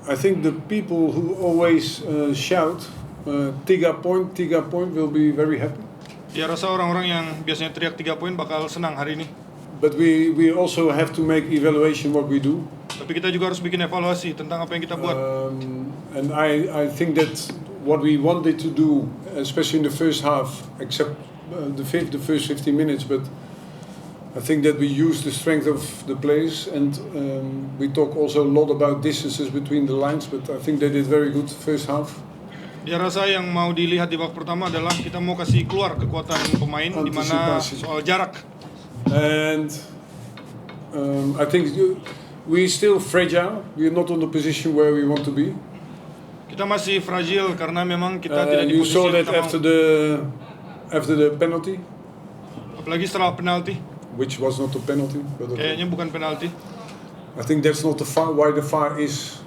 I think the people who always shout 3 point will be very happy. Ya rasa orang-orang yang biasanya teriak 3 poin bakal senang hari ini. But we also have to make evaluation what we do. Tapi kita juga harus bikin evaluasi tentang apa yang kita buat. And I think that what we wanted to do, especially in the first half, except the first 15 minutes, but I think that we used the strength of the players, and we talk also a lot about distances between the lines, but I think they did very good first half. Dia rasa yang mau dilihat di babak pertama adalah kita mau kasih keluar kekuatan pemain di mana soal jarak. And I think we still fragile. We are not on the position where we want to be. Kita masih fragile karena memang kita tidak di You posisi saw yang that kita after the penalty, apalagi setelah penalti. which was not a penalty. But okay. Kayaknya bukan penalti. I think that's not the VAR. Why the VAR is?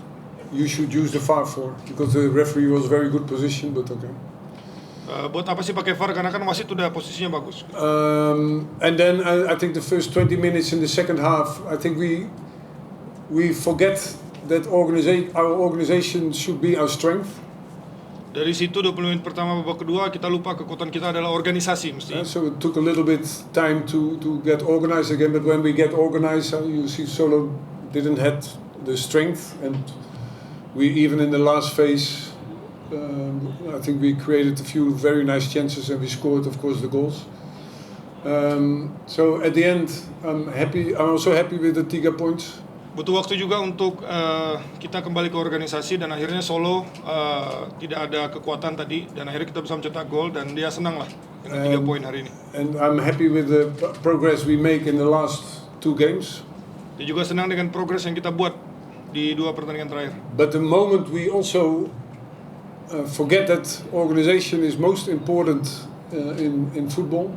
You should use the VAR for, because the referee was very good position. But okay. Buat apa sih pakai VAR? Karena kan wasit udah posisinya bagus. And then I think the first 20 minutes in the second half, I think we forget that our organization should be our strength. Dari situ 20 menit pertama babak kedua kita lupa kekuatan kita adalah organisasi mesti. So it took a little bit time to get organized again, but when we get organized, you see Solo didn't have the strength, and we even in the last phase, I think we created a few very nice chances and we scored, of course, the goals. So at the end, I'm also happy with the 3 points. Butuh waktu juga untuk kita kembali ke organisasi, dan akhirnya Solo tidak ada kekuatan tadi, dan akhirnya kita bisa mencetak gol, dan dia senang lah dengan 3 poin hari ini. And I'm happy with the progress we make in the last 2 games. Dia juga senang dengan progres yang kita buat di 2 pertandingan terakhir. But the moment we also forget that organization is most important in football.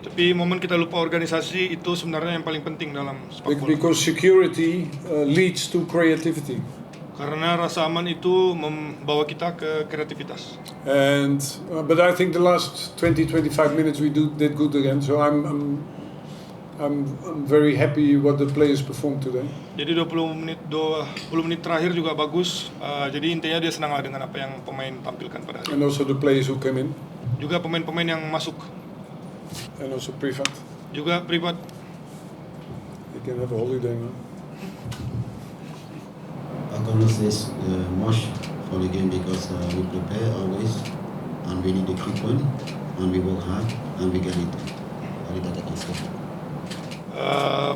Tapi momen kita lupa organisasi itu sebenarnya yang paling penting dalam sepak bola. Because security leads to creativity. Karena rasa aman itu membawa kita ke kreativitas. And but I think the last 20-25 minutes we did good again. So I'm very happy what the players performed today. Jadi 20 menit terakhir juga bagus. Jadi intinya dia senang lah dengan apa yang pemain tampilkan pada hari. And also the players who came in. Juga pemain-pemain yang masuk. And also Privat. Juga Privat. He can have a holiday now. I'm gonna say much for the game because we prepare always, and we need the 3 point, and we work hard, and we get it.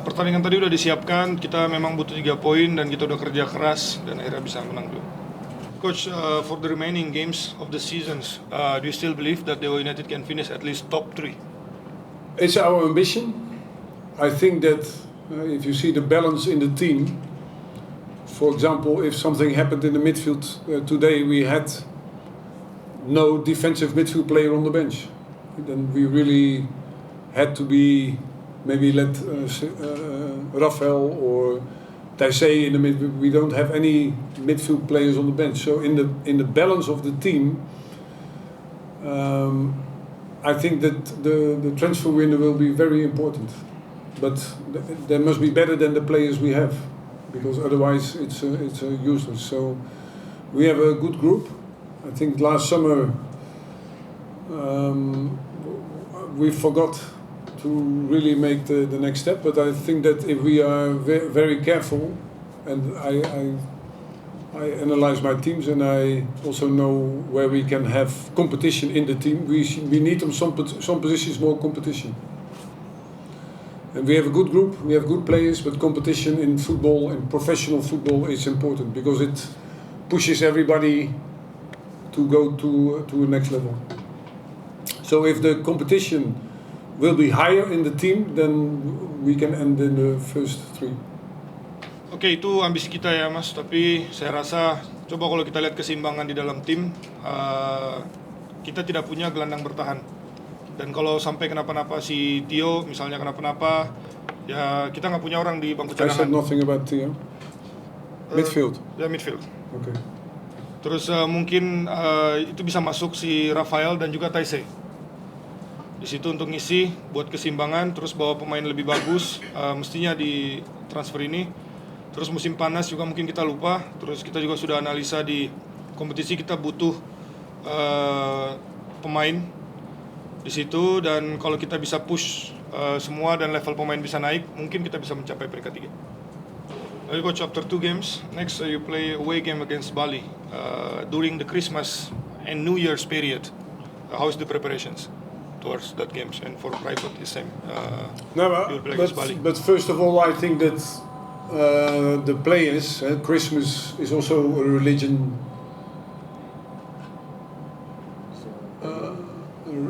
Pertandingan tadi udah disiapkan, kita memang butuh 3 poin dan kita udah kerja keras dan akhirnya bisa menang dulu. Coach, for the remaining games of the seasons, do you still believe that Dewa United can finish at least top 3? It's our ambition. I think that if you see the balance in the team, for example, if something happened in the midfield today, we had no defensive midfield player on the bench. Then we really had to be maybe let Rafael or Taisei in the midfield. We don't have any midfield players on the bench. So in the balance of the team, I think that the transfer window will be very important. But they must be better than the players we have, because otherwise it's useless. So we have a good group. I think last summer we forgot to really make the next step, but I think that if we are very careful, and I analyze my teams and I also know where we can have competition in the team, we need on some positions more competition. And we have a good group, we have good players, but competition in football and professional football is important because it pushes everybody to go to a next level. So if the competition will be higher in the team, then we can end in the first 3. Oke, itu ambisi kita ya Mas, tapi saya rasa coba kalau kita lihat keseimbangan di dalam tim, kita tidak punya gelandang bertahan. Dan kalau sampai kenapa-napa si Tio misalnya kenapa-napa, ya kita nggak punya orang di bangku cadangan. I said nothing about Tio. Midfield. Ya midfield. Okay. Terus mungkin itu bisa masuk si Rafael dan juga Taisei. Di situ untuk ngisi buat keseimbangan, terus bawa pemain lebih bagus, mestinya di transfer ini. Terus musim panas juga mungkin kita lupa. Terus kita juga sudah analisa di kompetisi kita butuh pemain di situ, dan kalau kita bisa push semua dan level pemain bisa naik, mungkin kita bisa mencapai peringkat 3. Coach, after 2 games, next you play away game against Bali during the Christmas and New Year's period. How is the preparations towards that games, and for private the same? You'll play against Bali. But first of all, I think that the players, Christmas is also a religion.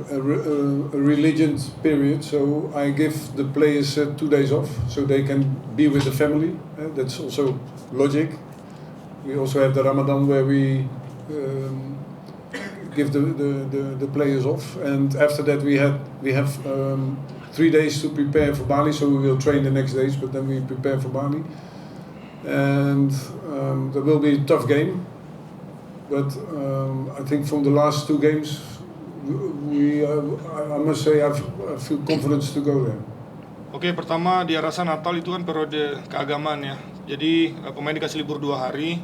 A religion period, so I give the players 2 days off so they can be with the family. That's also logic. We also have the Ramadan where we give the players off, and after that we have 3 days to prepare for Bali. So we will train the next days, but then we prepare for Bali, and there will be a tough game. But I think from the last 2 games, I must say I feel confidence to go there. Oke, pertama dia rasa Natal itu kan periode keagamaan ya. Jadi pemain dikasih libur 2 hari.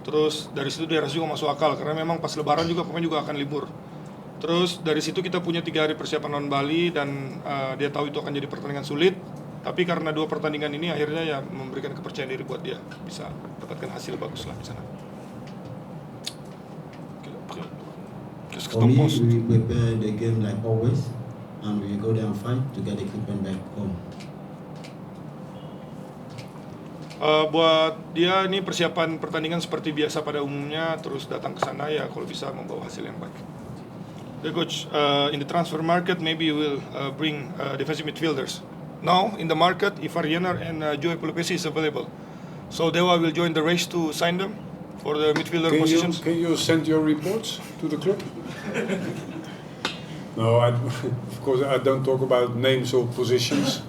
Terus dari situ dia rasa juga masuk akal karena memang pas Lebaran juga pemain juga akan libur. Terus dari situ kita punya 3 hari persiapan lawan Bali, dan dia tahu itu akan jadi pertandingan sulit. Tapi karena 2 pertandingan ini akhirnya ya memberikan kepercayaan diri buat dia bisa dapatkan hasil bagus lah di sana. For me, we prepare the game like always, and we go there and fight to get the equipment back home. Buat dia ini persiapan pertandingan seperti biasa pada umumnya, terus datang ke sana ya kalau bisa membawa hasil yang baik. The coach, in the transfer market maybe you will bring defensive midfielders. Now in the market, Ivar Jenner and Joey Pelupesi is available, so Dewa will join the race to sign them for the midfielder positions. Can you send your reports to the club? No, of course I don't talk about names or positions.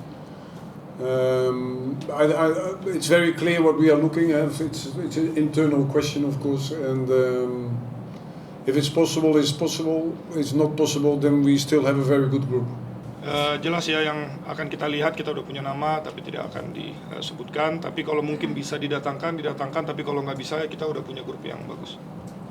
It's very clear what we are looking at. It's an internal question, of course, and if it's possible, it's possible. It's not possible, then we still have a very good group. Jelas ya, yang akan kita lihat, kita udah punya nama tapi tidak akan disebutkan. Tapi kalau mungkin bisa didatangkan. Tapi kalau nggak bisa, ya kita udah punya grup yang bagus.